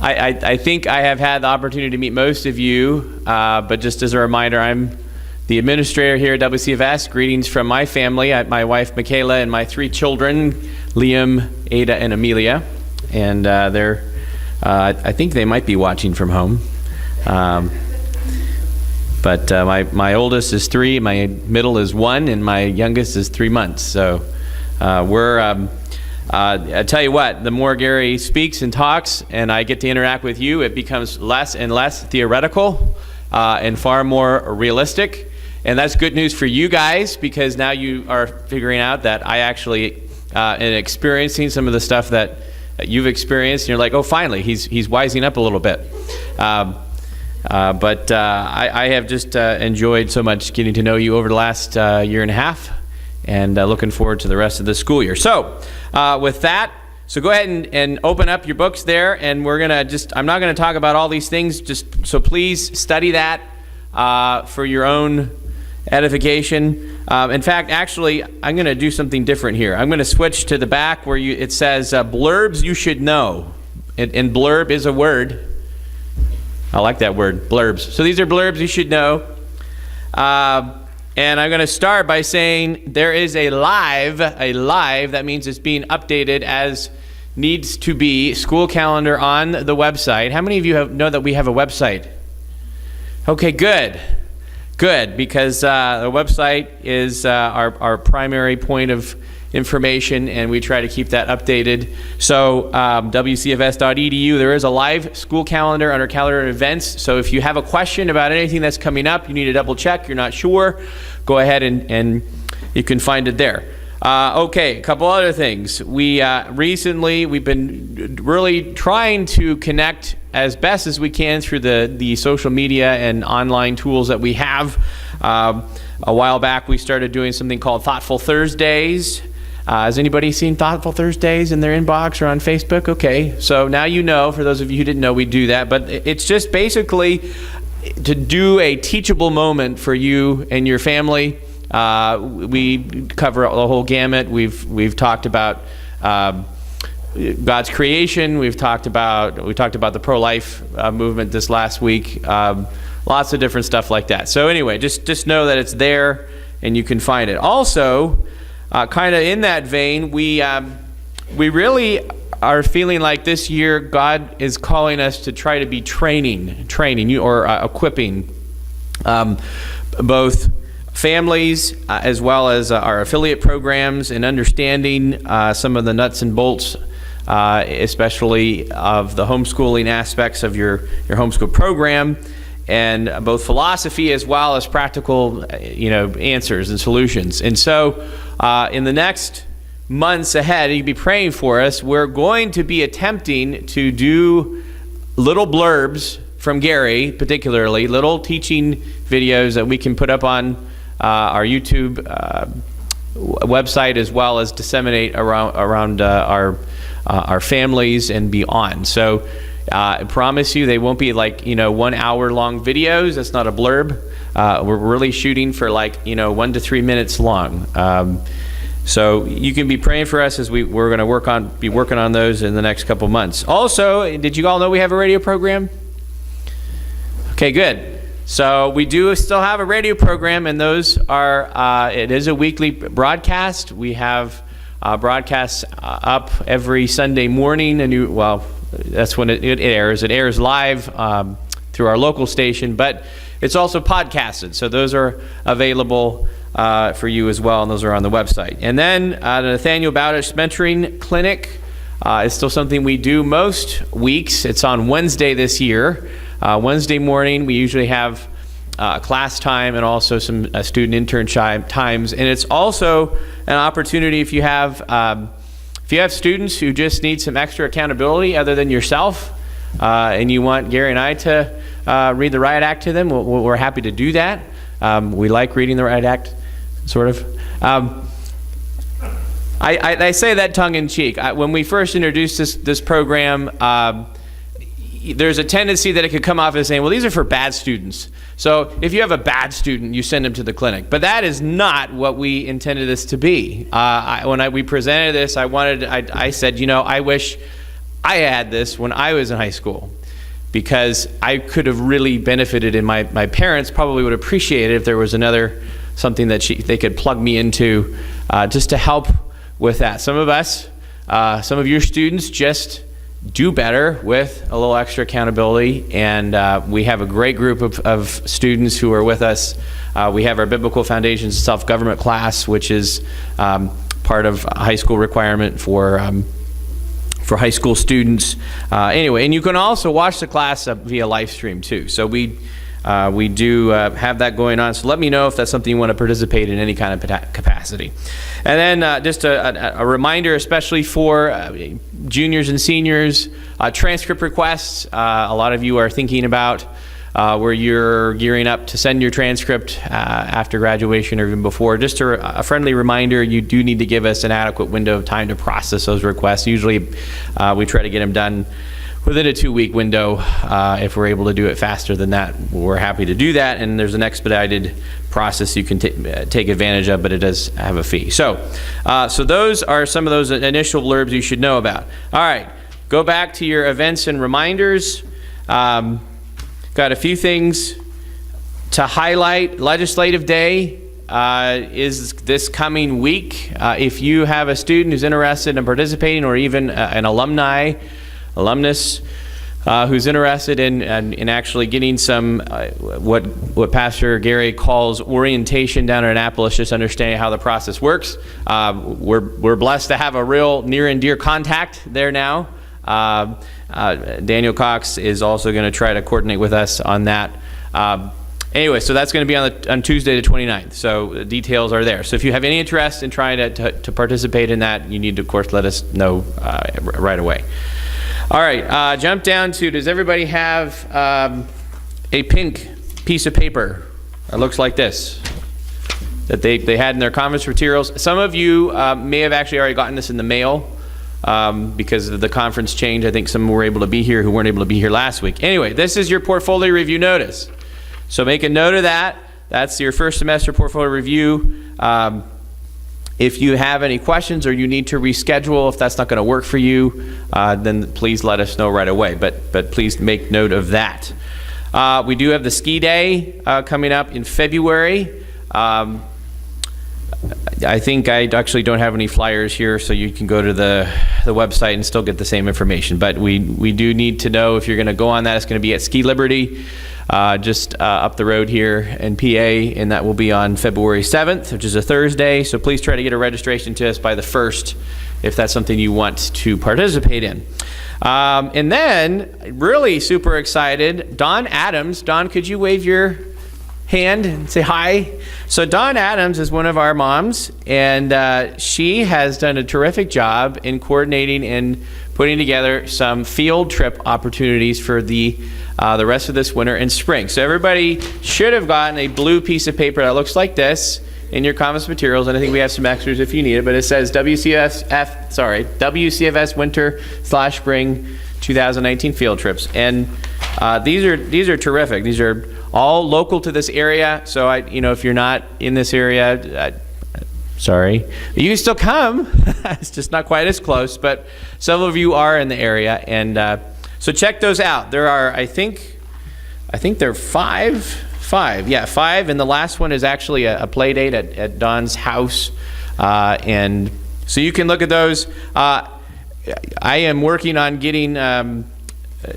I think I have had the opportunity to meet most of you, but just as a reminder, I'm the administrator here at WCFS. Greetings from my family, my wife Michaela and my 3 children, Liam, Ada, and Amelia. And I think they might be watching from home. But my oldest is 3, my middle is 1, and my youngest is 3 months. So I tell you what, the more Gary speaks and talks and I get to interact with you, it becomes less and less theoretical and far more realistic. And that's good news for you guys, because now you are figuring out that I actually am experiencing some of the stuff that you've experienced, and you're like, oh, finally, he's wising up a little bit. But I have just enjoyed so much getting to know you over the last year and a half, and looking forward to the rest of the school year. So with that, so go ahead and open up your books there, and we're going to I'm not going to talk about all these things, just so please study that for your own edification. In fact, actually, I'm going to do something different here. I'm going to switch to the back where it says blurbs you should know. And blurb is a word. I like that word, blurbs. So these are blurbs you should know. And I'm going to start by saying there is a live, that means it's being updated as needs to be, school calendar on the website. How many of you know that we have a website? Okay, good, because the website is our primary point of information, and we try to keep that updated. So WCFS.edu, there is a live school calendar under calendar events. So if you have a question about anything that's coming up, you need to double check, you're not sure, go ahead and you can find it there. Okay, a couple other things. We've been really trying to connect as best as we can through the social media and online tools that we have. A while back, we started doing something called Thoughtful Thursdays. Has anybody seen Thoughtful Thursdays in their inbox or on Facebook? Okay, so now you know, for those of you who didn't know, we do that. But it's just basically to do a teachable moment for you and your family. We cover the whole gamut. We've talked about God's creation. We talked about the pro-life movement this last week. Lots of different stuff like that. So anyway, just know that it's there and you can find it. Also, kind of in that vein, we really are feeling like this year God is calling us to try to be training you, or equipping both families as well as our affiliate programs, and understanding some of the nuts and bolts, especially of the homeschooling aspects of your homeschool program, and both philosophy as well as practical answers and solutions. And so in the next months ahead, you can be praying for us. We're going to be attempting to do little blurbs from Gary, particularly little teaching videos that we can put up on our YouTube website, as well as disseminate around our families and beyond. So I promise you they won't be like 1 hour long videos. That's not a blurb. We're really shooting for 1 to 3 minutes long. So you can be praying for us as we're going to be working on those in the next couple months. Also, did you all know we have a radio program? Okay, good. So we do still have a radio program, and those are, it is a weekly broadcast. We have broadcasts up every Sunday morning. That's when it airs. It airs live through our local station, but it's also podcasted. So those are available for you as well, and those are on the website. And then the Nathaniel Bowdish Mentoring Clinic is still something we do most weeks. It's on Wednesday this year. Wednesday morning, we usually have class time and also some student internship times. And it's also an opportunity if you have students who just need some extra accountability other than yourself, and you want Gary and I to read the Riot Act to them, we're happy to do that. We like reading the Riot Act, sort of. I say that tongue-in-cheek. When we first introduced this program, there's a tendency that it could come off as saying, well, these are for bad students. So if you have a bad student, you send them to the clinic. But that is not what we intended this to be. When we presented this, I said, I wish I had this when I was in high school, because I could have really benefited, and my parents probably would appreciate it if there was something that they could plug me into, just to help with that. Some of your students just do better with a little extra accountability, and we have a great group of students who are with us. We have our Biblical Foundations Self-Government class, which is part of a high school requirement for high school students. Anyway, and you can also watch the class via live stream too. So we do have that going on. So let me know if that's something you want to participate in any kind of capacity. And then just a reminder, especially for juniors and seniors, transcript requests. A lot of you are thinking about where you're gearing up to send your transcript after graduation or even before. Just a friendly reminder, you do need to give us an adequate window of time to process those requests. Usually we try to get them done within a 2-week window. If we're able to do it faster than that, we're happy to do that, and there's an expedited process you can take advantage of, but it does have a fee. So those are some of those initial blurbs you should know about. All right, go back to your events and reminders. Got a few things to highlight. Legislative Day is this coming week. If you have a student who's interested in participating, or even an alumnus who's interested in actually getting some what Pastor Gary calls orientation down in Annapolis, just understanding how the process works. We're blessed to have a real near and dear contact there now. Daniel Cox is also going to try to coordinate with us on that. Anyway, so that's going to be on Tuesday the 29th. So the details are there. So if you have any interest in trying to participate in that, you need to, of course, let us know right away. All right, jump down to, does everybody have a pink piece of paper that looks like this that they had in their conference materials? Some of you may have actually already gotten this in the mail. Because of the conference change. I think some were able to be here who weren't able to be here last week. Anyway, this is your portfolio review notice. So make a note of that. That's your first semester portfolio review. If you have any questions or you need to reschedule, if that's not going to work for you, then please let us know right away. But please make note of that. We do have the ski day coming up in February. I think I actually don't have any flyers here, so you can go to the website and still get the same information. But we do need to know if you're going to go on that. It's going to be at Ski Liberty, just up the road here in PA, and that will be on February 7th, which is a Thursday. So please try to get a registration to us by the 1st if that's something you want to participate in. And then, really super excited, Dawn Adams. Dawn, could you wave your hand and say hi? So Dawn Adams is one of our moms, and she has done a terrific job in coordinating and putting together some field trip opportunities for the rest of this winter and spring. So everybody should have gotten a blue piece of paper that looks like this in your conference materials, and I think we have some extras if you need it, but it says WCFS winter/spring 2019 field trips. And these are terrific. These are all local to this area. So if you're not in this area, sorry, you can still come. It's just not quite as close, but some of you are in the area, and so check those out. There are, I think there are five, and the last one is actually a play date at Dawn's house, and so you can look at those. I am working on getting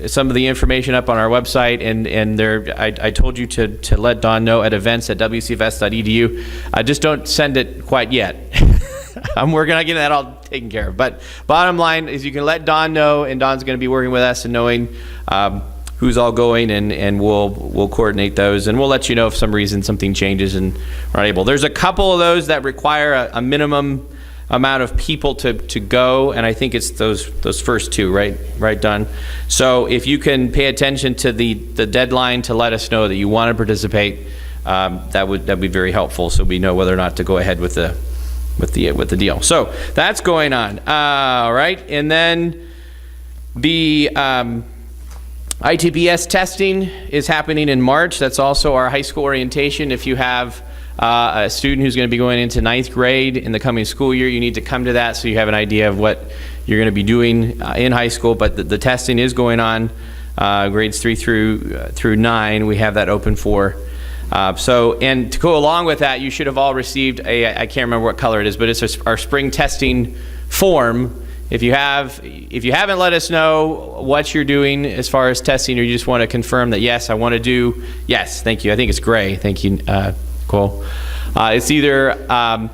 some of the information up on our website, and there I told you to let Dawn know at events@wcfs.edu. Just don't send it quite yet. I'm working on getting that all taken care of. But bottom line is you can let Dawn know, and Dawn's going to be working with us and knowing who's all going, and we'll coordinate those, and we'll let you know if some reason something changes and we're not able. There's a couple of those that require a minimum amount of people to go, and I think it's those first two, right, Don? So if you can pay attention to the deadline to let us know that you want to participate, that'd be very helpful, so we know whether or not to go ahead with the deal. So that's going on. All right, and then the ITPS testing is happening in March. That's also our high school orientation. If you have a student who's going to be going into 9th grade in the coming school year, you need to come to that so you have an idea of what you're going to be doing in high school, but the testing is going on, grades 3 through 9. We have that open for. And to go along with that, you should have all received I can't remember what color it is, but it's our spring testing form. If you haven't let us know what you're doing as far as testing, or you just want to confirm that, yes, I want to do, yes, thank you. I think it's gray. Thank you, Cole. It's either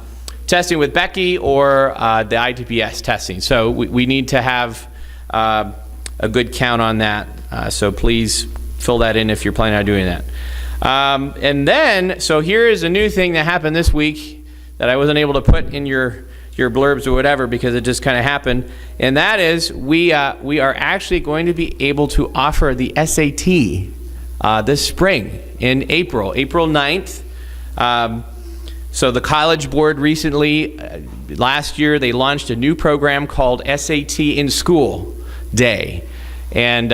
testing with Becky or the ITPS testing. So we need to have a good count on that. So please fill that in if you're planning on doing that. And then, so here is a new thing that happened this week that I wasn't able to put in your blurbs or whatever because it just kind of happened, and that is we are actually going to be able to offer the SAT this spring in April 9th. So the College Board recently, last year, they launched a new program called SAT in School Day. And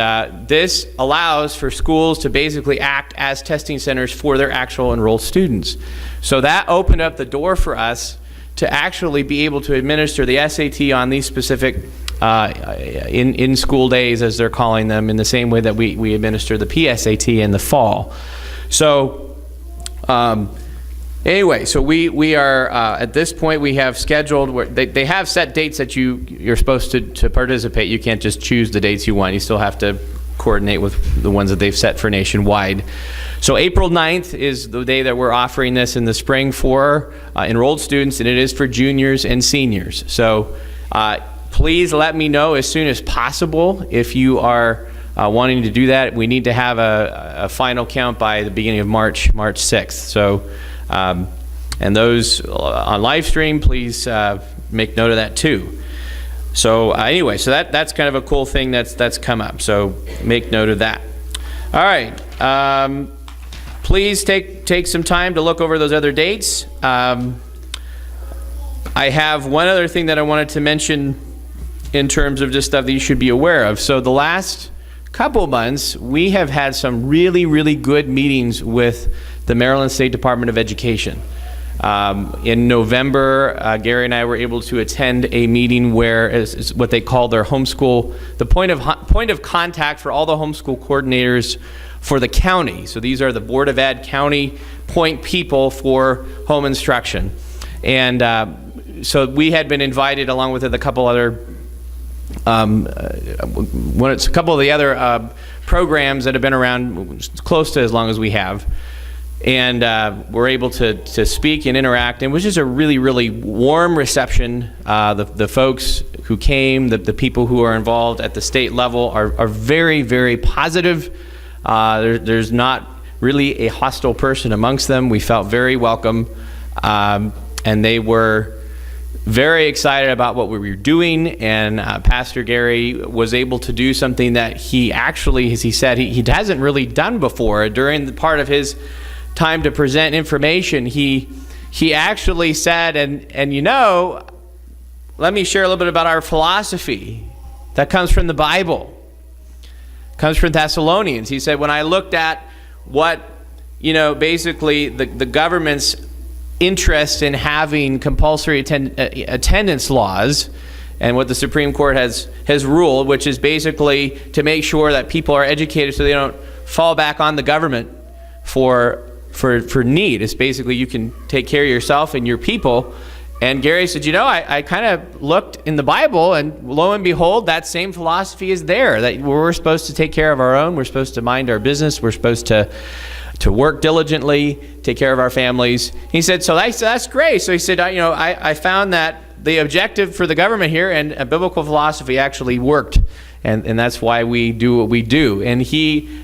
this allows for schools to basically act as testing centers for their actual enrolled students. So that opened up the door for us to actually be able to administer the SAT on these specific in school days, as they're calling them, in the same way that we administer the PSAT in the fall. So anyway, so we are at this point, we have scheduled where they have set dates that you're supposed to participate. You can't just choose the dates you want. You still have to coordinate with the ones that they've set for nationwide. So April 9th is the day that we're offering this in the spring for enrolled students, and it is for juniors and seniors. So please let me know as soon as possible if you are wanting to do that. We need to have a final count by the beginning of March 6th. So, and those on live stream, please make note of that too. So anyway, so that's kind of a cool thing that's come up. So make note of that. All right. Please take some time to look over those other dates. I have one other thing that I wanted to mention in terms of just stuff that you should be aware of. So the last couple months, we have had some really, really good meetings with the Maryland State Department of Education. In November, Gary and I were able to attend a meeting where is what they call their homeschool, the point of contact for all the homeschool coordinators for the county. So these are the Board of Ed county point people for home instruction. And so we had been invited, along with a couple other a couple of the other programs that have been around close to as long as we have, and we're able to speak and interact. And it was just a really, really warm reception. The folks who came, the people who are involved at the state level are very, very positive. There's not really a hostile person amongst them. We felt very welcome, and they were very excited about what we were doing. And Pastor Gary was able to do something that he actually, as he said, he hasn't really done before. During the part of his time to present information, he actually said, and you know, let me share a little bit about our philosophy that comes from the Bible, comes from Thessalonians. He said, when I looked at what, basically the government's interest in having compulsory attendance laws, and what the Supreme Court has ruled, which is basically to make sure that people are educated so they don't fall back on the government for need. It's basically you can take care of yourself and your people. And Gary said, I kind of looked in the Bible, and lo and behold, that same philosophy is there, that we're supposed to take care of our own, we're supposed to mind our business, we're supposed to work diligently, take care of our families. He said, so that's great. So he said, I found that the objective for the government here and a biblical philosophy actually worked, and that's why we do what we do. And he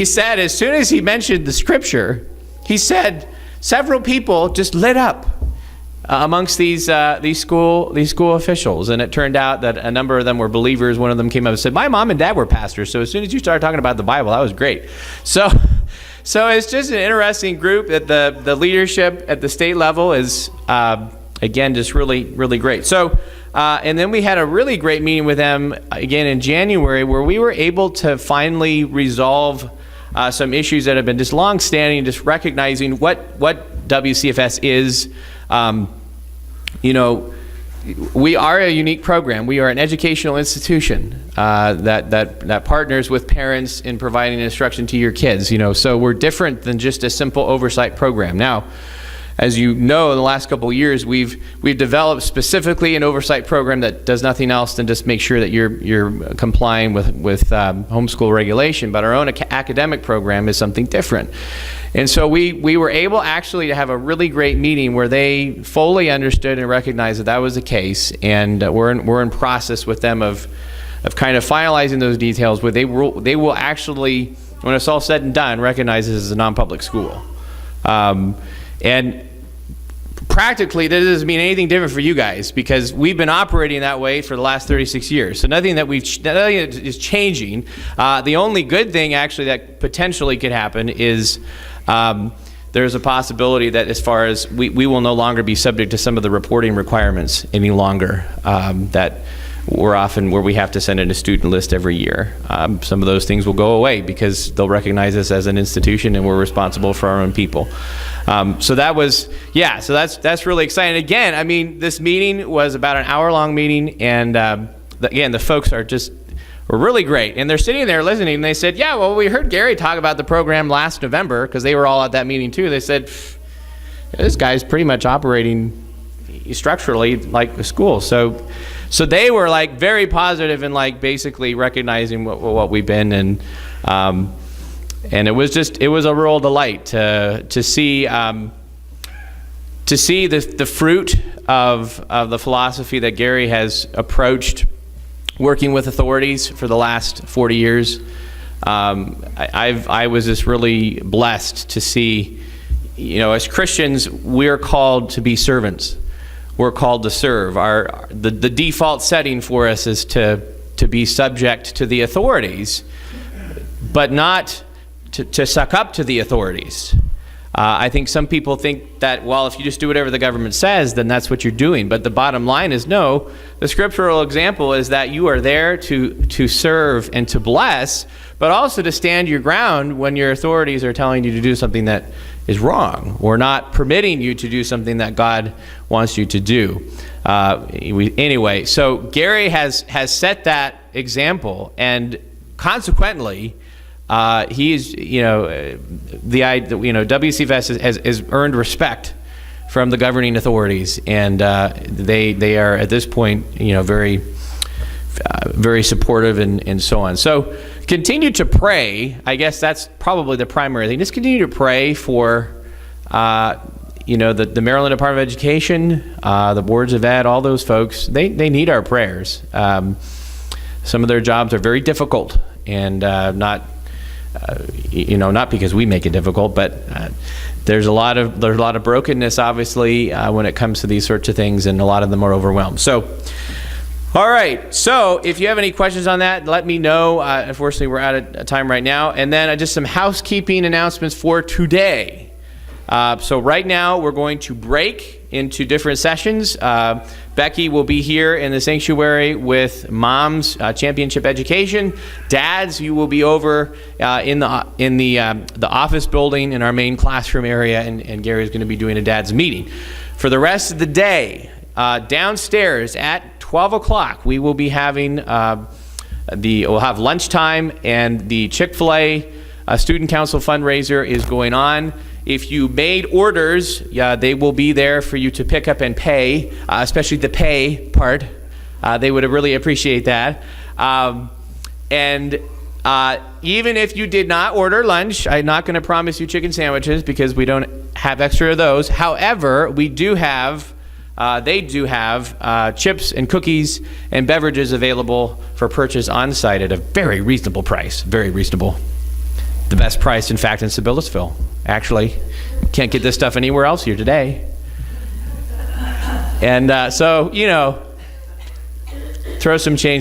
said, as soon as he mentioned the scripture, he said several people just lit up amongst these school officials, and it turned out that a number of them were believers. One of them came up and said, my mom and dad were pastors, so as soon as you started talking about the Bible, that was great. So it's just an interesting group that the leadership at the state level is, again, just really, really great. So, and then we had a really great meeting with them again in January, where we were able to finally resolve some issues that have been just long-standing, just recognizing what WCFS is. we are a unique program. We are an educational institution that partners with parents in providing instruction to your kids. So we're different than just a simple oversight program. Now, as you know, in the last couple of years, we've developed specifically an oversight program that does nothing else than just make sure that you're complying with homeschool regulation. But our own academic program is something different. And so we were able actually to have a really great meeting where they fully understood and recognized that was the case. And we're in process with them of kind of finalizing those details, where they will actually, when it's all said and done, recognize this as a non-public school. And practically, that doesn't mean anything different for you guys, because we've been operating that way for the last 36 years. So nothing that is changing. The only good thing, actually, that potentially could happen is there's a possibility that, as far as we will no longer be subject to some of the reporting requirements any longer that where we have to send in a student list every year. Some of those things will go away because they'll recognize us as an institution and we're responsible for our own people. So that's really exciting. Again, I mean, this meeting was about an hour-long meeting, and again, the folks were really great. And they're sitting there listening, and they said, yeah, well, we heard Gary talk about the program last November, because they were all at that meeting too. They said, this guy's pretty much operating structurally like a school. So they were like very positive and like basically recognizing what we've been, and it was a real delight to see the fruit of the philosophy that Gary has approached working with authorities for the last 40 years. I was just really blessed to see, as Christians, we're called to be servants. We're called to serve. The default setting for us is to be subject to the authorities, but not to suck up to the authorities. I think some people think that, well, if you just do whatever the government says, then that's what you're doing. But the bottom line is, no. The scriptural example is that you are there to serve and to bless, but also to stand your ground when your authorities are telling you to do something that is wrong, or not permitting you to do something that God wants you to do. Anyway, so Gary has set that example, and consequently, he's, WCFS has earned respect from the governing authorities, and they are at this point, very, very supportive and so on. So continue to pray. I guess that's probably the primary thing. Just continue to pray for, the Maryland Department of Education, the boards of ed, all those folks. They need our prayers. Some of their jobs are very difficult, and not because we make it difficult, but there's a lot of brokenness, obviously, when it comes to these sorts of things, and a lot of them are overwhelmed. So, all right. So, if you have any questions on that, let me know. Unfortunately, we're out of time right now. And then just some housekeeping announcements for today. So right now, we're going to break into different sessions. Becky will be here in the sanctuary with Moms Championship Education. Dads, you will be over in the office building in our main classroom area, and Gary's going to be doing a dad's meeting. For the rest of the day, downstairs at 12 o'clock, we will be having we'll have lunchtime, and the Chick-fil-A Student Council fundraiser is going on. If you made orders, they will be there for you to pick up and pay, especially the pay part. They would really appreciate that. And even if you did not order lunch, I'm not going to promise you chicken sandwiches because we don't have extra of those. However, they do have chips and cookies and beverages available for purchase on site at a very reasonable price. Very reasonable. The best price, in fact, in Sibyllesville. Actually, can't get this stuff anywhere else here today. And so, throw some change